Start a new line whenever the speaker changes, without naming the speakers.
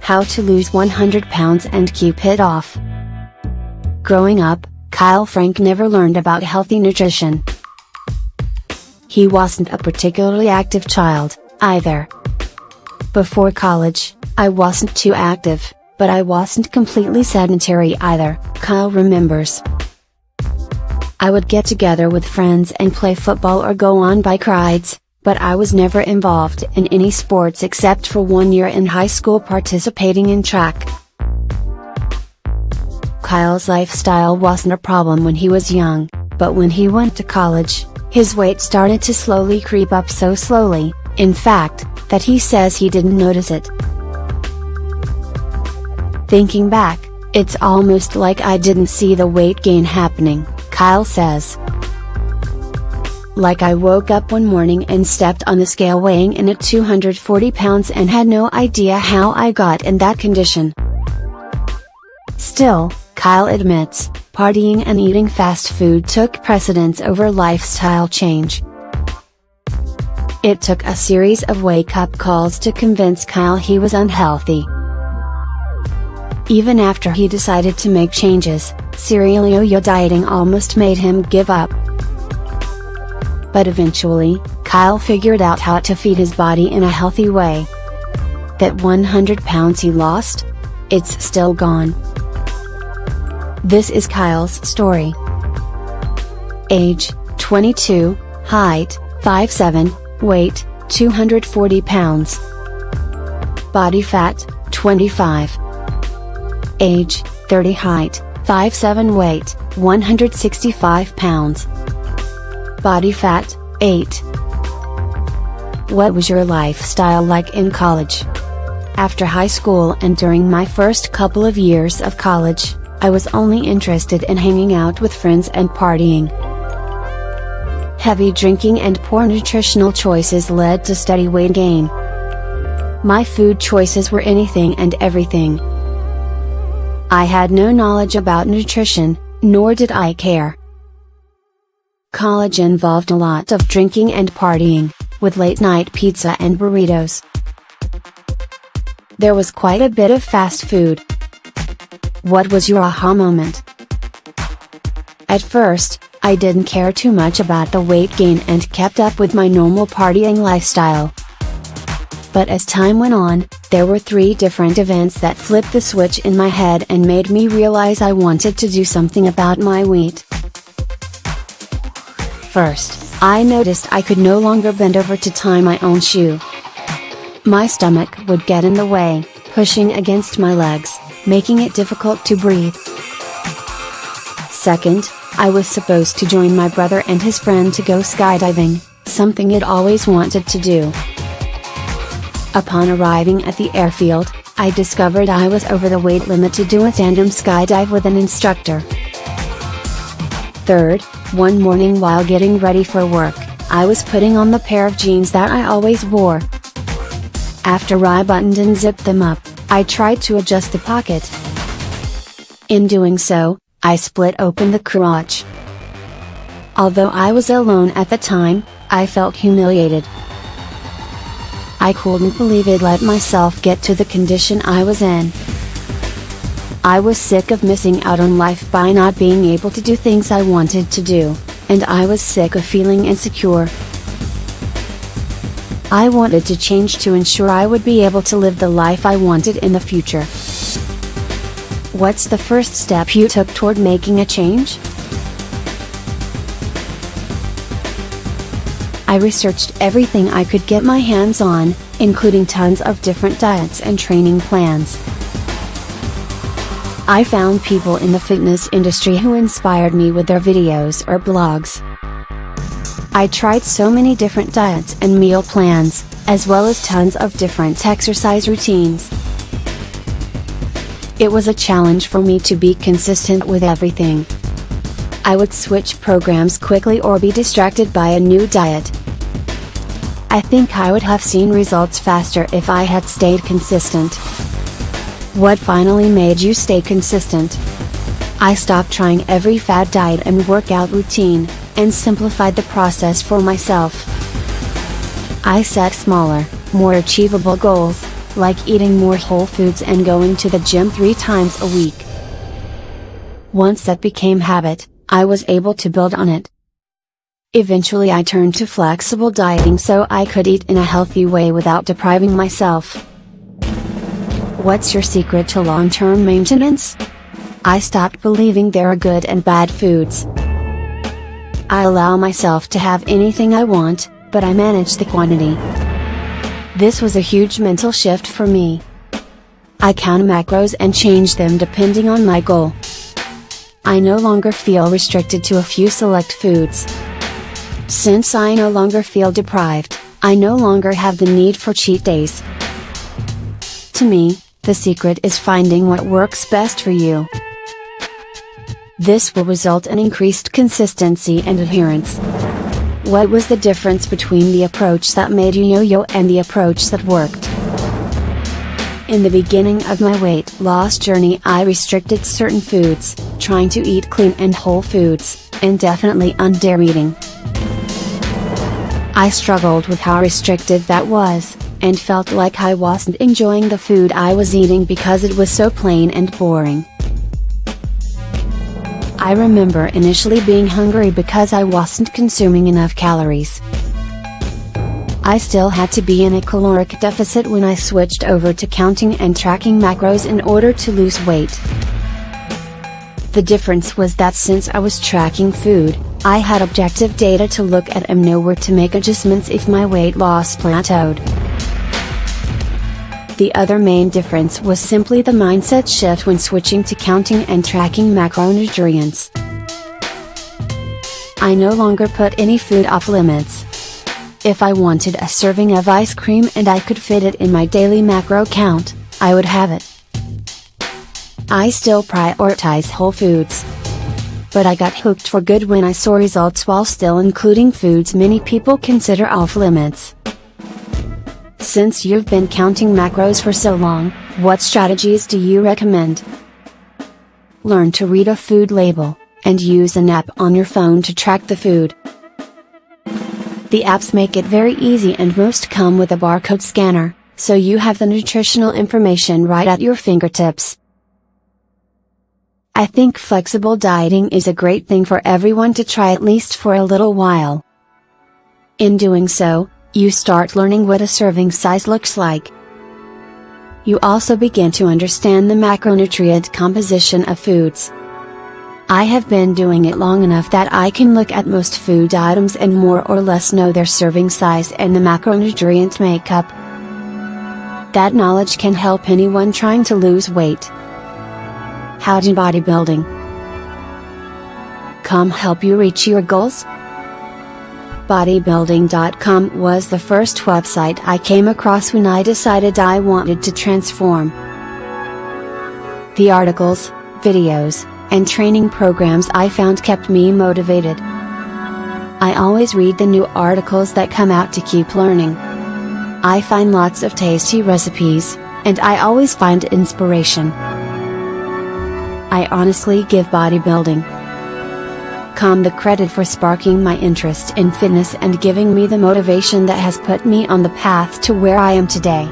How to lose 100 pounds and keep it off. Growing up, Kyle Frank never learned about healthy nutrition. He wasn't a particularly active child, either. Before college, I wasn't too active, but I wasn't completely sedentary either, Kyle remembers. I would get together with friends and play football or go on bike rides, but I was never involved in any sports except for 1 year in high school participating in track. Kyle's lifestyle wasn't a problem when he was young, but when he went to college, his weight started to slowly creep up, so slowly, in fact, that he says he didn't notice it. Thinking back, it's almost like I didn't see the weight gain happening, Kyle says. Like I woke up one morning and stepped on the scale weighing in at 240 pounds and had no idea how I got in that condition. Still, Kyle admits, partying and eating fast food took precedence over lifestyle change. It took a series of wake-up calls to convince Kyle he was unhealthy. Even after he decided to make changes, serial yo-yo dieting almost made him give up. But eventually, Kyle figured out how to feed his body in a healthy way. That 100 pounds he lost? It's still gone. This is Kyle's story. Age, 22, height, 5'7", weight, 240 pounds. Body fat, 25. Age, 30, height, 5'7", weight, 165 pounds. Body fat, 8. What was your lifestyle like in college? After high school and during my first couple of years of college, I was only interested in hanging out with friends and partying. Heavy drinking and poor nutritional choices led to steady weight gain. My food choices were anything and everything. I had no knowledge about nutrition, nor did I care. College involved a lot of drinking and partying, with late-night pizza and burritos. There was quite a bit of fast food. What was your aha moment? At first, I didn't care too much about the weight gain and kept up with my normal partying lifestyle. But as time went on, there were 3 different events that flipped the switch in my head and made me realize I wanted to do something about my weight. First, I noticed I could no longer bend over to tie my own shoe. My stomach would get in the way, pushing against my legs, making it difficult to breathe. Second, I was supposed to join my brother and his friend to go skydiving, something I'd always wanted to do. Upon arriving at the airfield, I discovered I was over the weight limit to do a tandem skydive with an instructor. Third, one morning while getting ready for work, I was putting on the pair of jeans that I always wore. After I buttoned and zipped them up, I tried to adjust the pocket. In doing so, I split open the crotch. Although I was alone at the time, I felt humiliated. I couldn't believe I'd let myself get to the condition I was in. I was sick of missing out on life by not being able to do things I wanted to do, and I was sick of feeling insecure. I wanted to change to ensure I would be able to live the life I wanted in the future. What's the first step you took toward making a change? I researched everything I could get my hands on, including tons of different diets and training plans. I found people in the fitness industry who inspired me with their videos or blogs. I tried so many different diets and meal plans, as well as tons of different exercise routines. It was a challenge for me to be consistent with everything. I would switch programs quickly or be distracted by a new diet. I think I would have seen results faster if I had stayed consistent. What finally made you stay consistent? I stopped trying every fad diet and workout routine, and simplified the process for myself. I set smaller, more achievable goals, like eating more whole foods and going to the gym 3 times a week. Once that became habit, I was able to build on it. Eventually I turned to flexible dieting so I could eat in a healthy way without depriving myself. What's your secret to long-term maintenance? I stopped believing there are good and bad foods. I allow myself to have anything I want, but I manage the quantity. This was a huge mental shift for me. I count macros and change them depending on my goal. I no longer feel restricted to a few select foods. Since I no longer feel deprived, I no longer have the need for cheat days. To me, the secret is finding what works best for you. This will result in increased consistency and adherence. What was the difference between the approach that made you yo-yo and the approach that worked? In the beginning of my weight loss journey, I restricted certain foods, trying to eat clean and whole foods, and definitely under eating. I struggled with how restrictive that was, and felt like I wasn't enjoying the food I was eating because it was so plain and boring. I remember initially being hungry because I wasn't consuming enough calories. I still had to be in a caloric deficit when I switched over to counting and tracking macros in order to lose weight. The difference was that since I was tracking food, I had objective data to look at and know where to make adjustments if my weight loss plateaued. The other main difference was simply the mindset shift when switching to counting and tracking macronutrients. I no longer put any food off limits. If I wanted a serving of ice cream and I could fit it in my daily macro count, I would have it. I still prioritize whole foods. But I got hooked for good when I saw results while still including foods many people consider off limits. Since you've been counting macros for so long, what strategies do you recommend? Learn to read a food label, and use an app on your phone to track the food. The apps make it very easy and most come with a barcode scanner, so you have the nutritional information right at your fingertips. I think flexible dieting is a great thing for everyone to try at least for a little while. In doing so, you start learning what a serving size looks like. You also begin to understand the macronutrient composition of foods. I have been doing it long enough that I can look at most food items and more or less know their serving size and the macronutrient makeup. That knowledge can help anyone trying to lose weight. How did bodybuilding come help you reach your goals? Bodybuilding.com was the first website I came across when I decided I wanted to transform. The articles, videos, and training programs I found kept me motivated. I always read the new articles that come out to keep learning. I find lots of tasty recipes, and I always find inspiration. I honestly give bodybuilding.com the credit for sparking my interest in fitness and giving me the motivation that has put me on the path to where I am today.